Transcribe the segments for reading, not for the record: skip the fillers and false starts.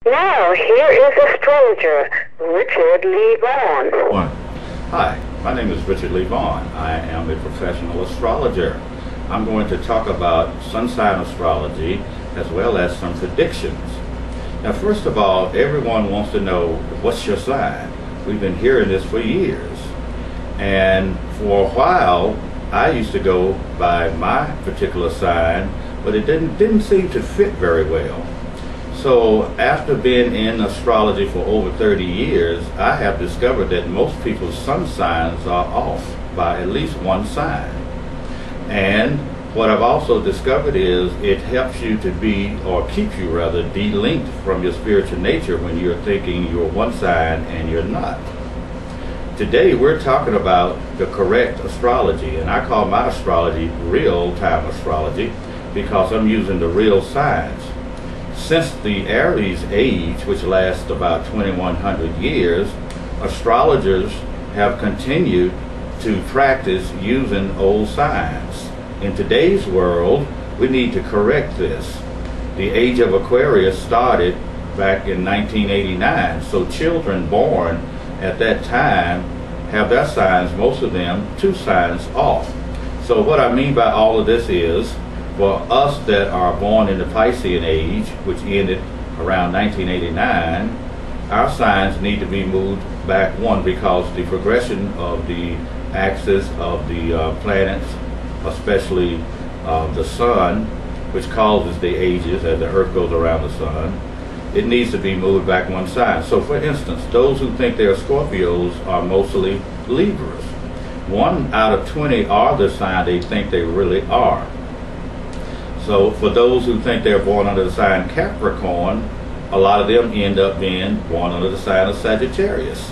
Now, here is astrologer Richard Lee Vaughn. Hi, my name is Richard Lee Vaughn. I am a professional astrologer. I'm going to talk about sun sign astrology as well as some predictions. Now, first of all, everyone wants to know, what's your sign? We've been hearing this for years. And for a while, I used to go by my particular sign, but it didn't seem to fit very well. So after being in astrology for over 30 years, I have discovered that most people's sun signs are off by at least one sign. And what I've also discovered is it helps you to be, or keeps you rather, de-linked from your spiritual nature when you're thinking you're one sign and you're not. Today we're talking about the correct astrology, and I call my astrology real-time astrology because I'm using the real signs. Since the Aries age, which lasts about 2100 years, astrologers have continued to practice using old signs. In today's world, we need to correct this. The age of Aquarius started back in 1989, so children born at that time have their signs, most of them, 2 signs off. So what I mean by all of this is, for us that are born in the Piscean age, which ended around 1989, our signs need to be moved back one because the progression of the axis of the planets, especially the sun, which causes the ages as the earth goes around the sun, it needs to be moved back one side. So for instance, those who think they're Scorpios are mostly Libras. 1 out of 20 are the sign they think they really are. So for those who think they're born under the sign Capricorn, a lot of them end up being born under the sign of Sagittarius.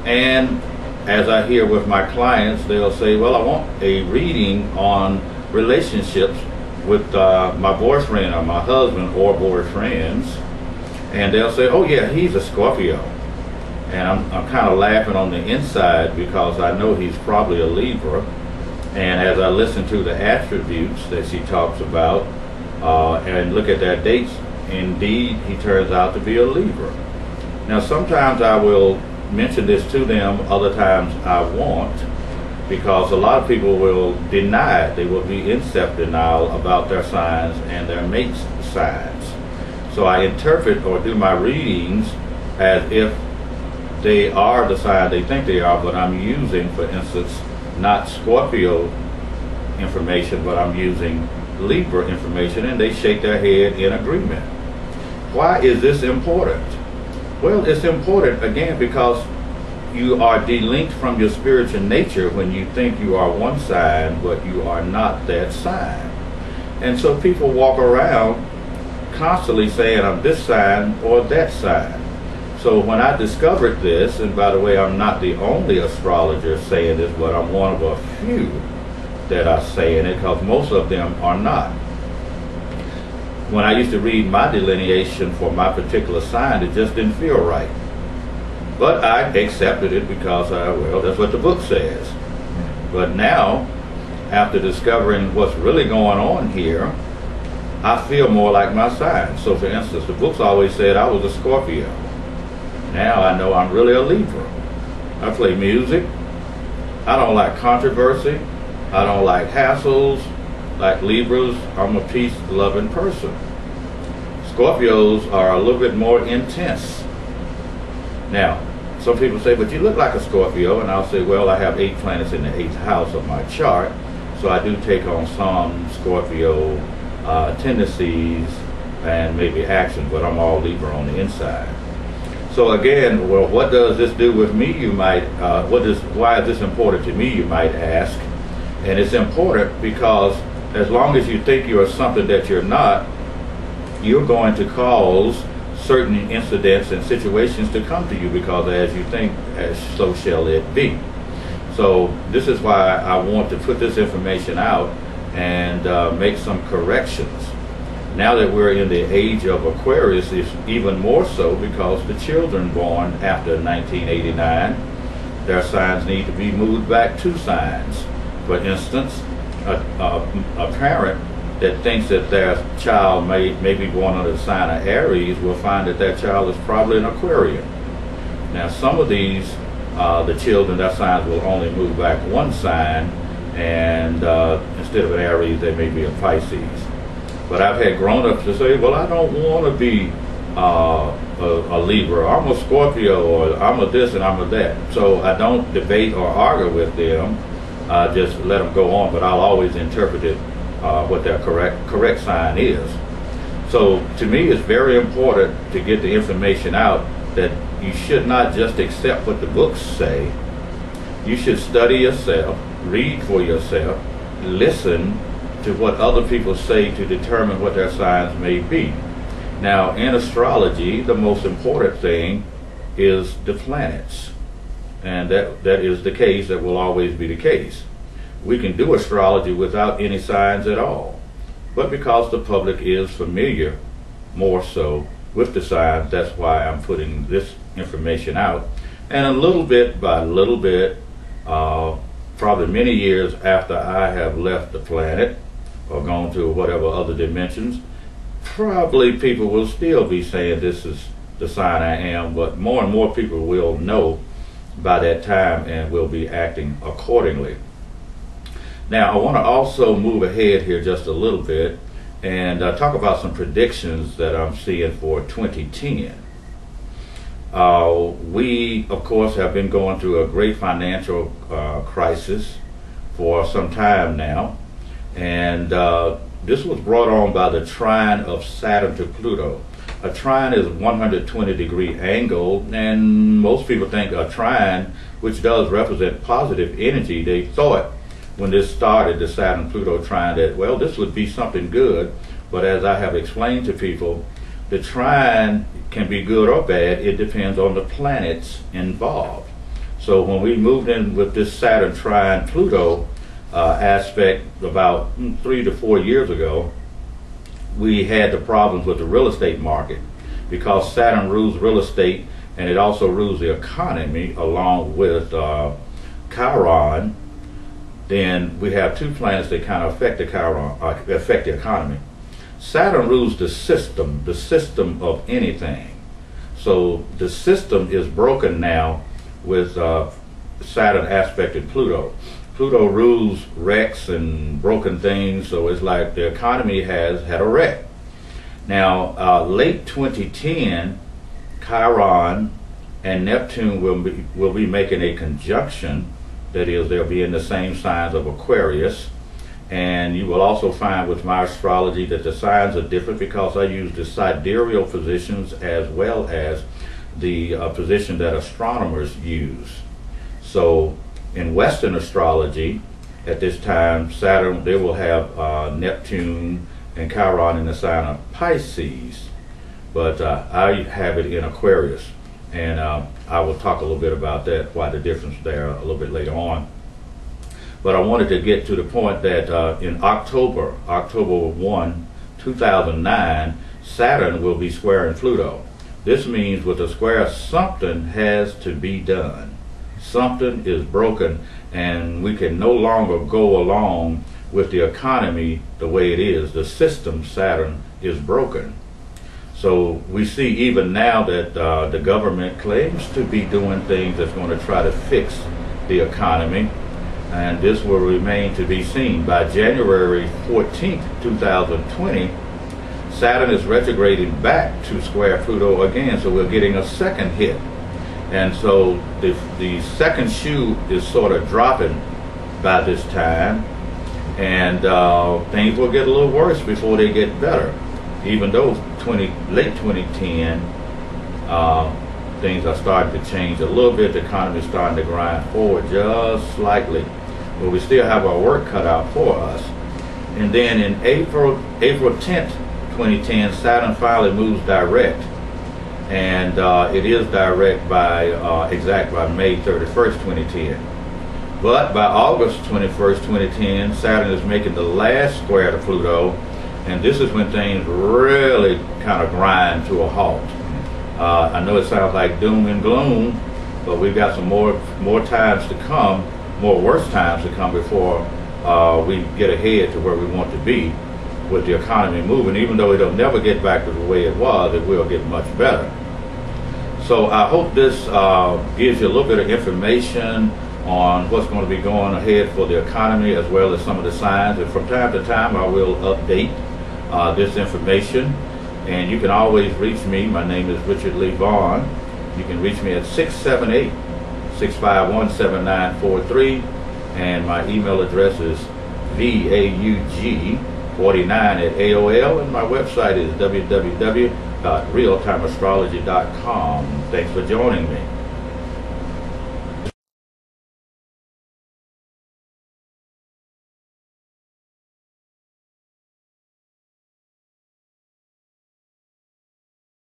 And as I hear with my clients, they'll say, well, I want a reading on relationships with my boyfriend or my husband or boyfriends. And they'll say, oh yeah, he's a Scorpio. And I'm kind of laughing on the inside because I know he's probably a Libra. And as I listen to the attributes that she talks about and look at their dates, indeed, he turns out to be a Libra. Now, sometimes I will mention this to them, other times I won't, because a lot of people will deny it. They will be in self-denial about their signs and their mate's signs. So I interpret or do my readings as if they are the sign they think they are, but I'm using, for instance, not Scorpio information, but I'm using Libra information, and they shake their head in agreement. Why is this important? Well, it's important, again, because you are delinked from your spiritual nature when you think you are one sign, but you are not that sign. And so people walk around constantly saying, I'm this sign or that sign. So when I discovered this, and by the way, I'm not the only astrologer saying this, but I'm one of a few that are saying it, because most of them are not. When I used to read my delineation for my particular sign, it just didn't feel right. But I accepted it because, well, that's what the book says. But now, after discovering what's really going on here, I feel more like my sign. So for instance, the books always said I was a Scorpio. Now I know I'm really a Libra. I play music. I don't like controversy. I don't like hassles. Like Libras, I'm a peace-loving person. Scorpios are a little bit more intense. Now, some people say, but you look like a Scorpio, and I'll say, well, I have 8 planets in the 8th house of my chart, so I do take on some Scorpio tendencies and maybe action, but I'm all Libra on the inside. So again, well, what does this do with me, you might, why is this important to me, you might ask? And it's important because as long as you think you are something that you're not, you're going to cause certain incidents and situations to come to you, because as you think, so shall it be. So this is why I want to put this information out and make some corrections. Now that we're in the age of Aquarius, it's even more so because the children born after 1989, their signs need to be moved back 2 signs. For instance, a parent that thinks that their child may be born under the sign of Aries will find that their child is probably an Aquarian. Now, some of these, the children, their signs will only move back one sign, and instead of an Aries, they may be a Pisces. But I've had grown-ups to say, well, I don't want to be a Libra, I'm a Scorpio, or I'm a this and I'm a that. So I don't debate or argue with them, just let them go on, but I'll always interpret it what their correct sign is. So to me, it's very important to get the information out that you should not just accept what the books say. You should study yourself, read for yourself, listen to what other people say to determine what their signs may be. Now, in astrology, the most important thing is the planets. And that is the case, that will always be the case. We can do astrology without any signs at all. But because the public is familiar more so with the signs, that's why I'm putting this information out. And a little bit by little bit, probably many years after I have left the planet or gone to whatever other dimensions, probably people will still be saying this is the sign I am, but more and more people will know by that time and will be acting accordingly. Now, I want to also move ahead here just a little bit and talk about some predictions that I'm seeing for 2010. We, of course, have been going through a great financial crisis for some time now, and this was brought on by the trine of Saturn to Pluto. A trine is a 120-degree angle, and most people think a trine, which does represent positive energy, they thought when this started, the Saturn-Pluto trine, that, well, this would be something good. But as I have explained to people, the trine can be good or bad. It depends on the planets involved. So when we moved in with this Saturn trine Pluto aspect about 3 to 4 years ago, we had the problems with the real estate market, because Saturn rules real estate and it also rules the economy along with Chiron. Then we have two planets that kind of affect the Chiron, affect the economy. Saturn rules the system of anything. So the system is broken now with Saturn aspected Pluto. Pluto rules wrecks and broken things, so it's like the economy has had a wreck. Now, late 2010, Chiron and Neptune will be making a conjunction. That is, they'll be in the same signs of Aquarius. And you will also find with my astrology that the signs are different because I use the sidereal positions as well as the position that astronomers use. So in Western astrology, at this time, Saturn, they will have Neptune and Chiron in the sign of Pisces. But I have it in Aquarius. And I will talk a little bit about that, why the difference there a little bit later on. But I wanted to get to the point that in October 1, 2009, Saturn will be squaring Pluto. This means with a square, something has to be done. Something is broken, and we can no longer go along with the economy the way it is. The system, Saturn, is broken. So we see even now that the government claims to be doing things that's going to try to fix the economy, and this will remain to be seen. By January 14th, 2020, Saturn is retrograding back to square Pluto again, so we're getting a second hit. And so the second shoe is sort of dropping by this time, and things will get a little worse before they get better. Even though late 2010, things are starting to change a little bit. The economy is starting to grind forward just slightly, but we still have our work cut out for us. And then in April 10th, 2010, Saturn finally moves direct, and it is direct by May 31st, 2010. But by August 21st, 2010, Saturn is making the last square to Pluto. And this is when things really kind of grind to a halt. I know it sounds like doom and gloom, but we've got some more times to come, more worse times to come before we get ahead to where we want to be. with the economy moving. Even though it'll never get back to the way it was, it will get much better. So I hope this gives you a little bit of information on what's going to be going ahead for the economy, as well as some of the signs. And from time to time I will update this information. And you can always reach me. My name is Richard Lee Vaughn. You can reach me at 678-651-7943. And my email address is vaug49@AOL. And my website is www.realtimeastrology.com. Thanks for joining me.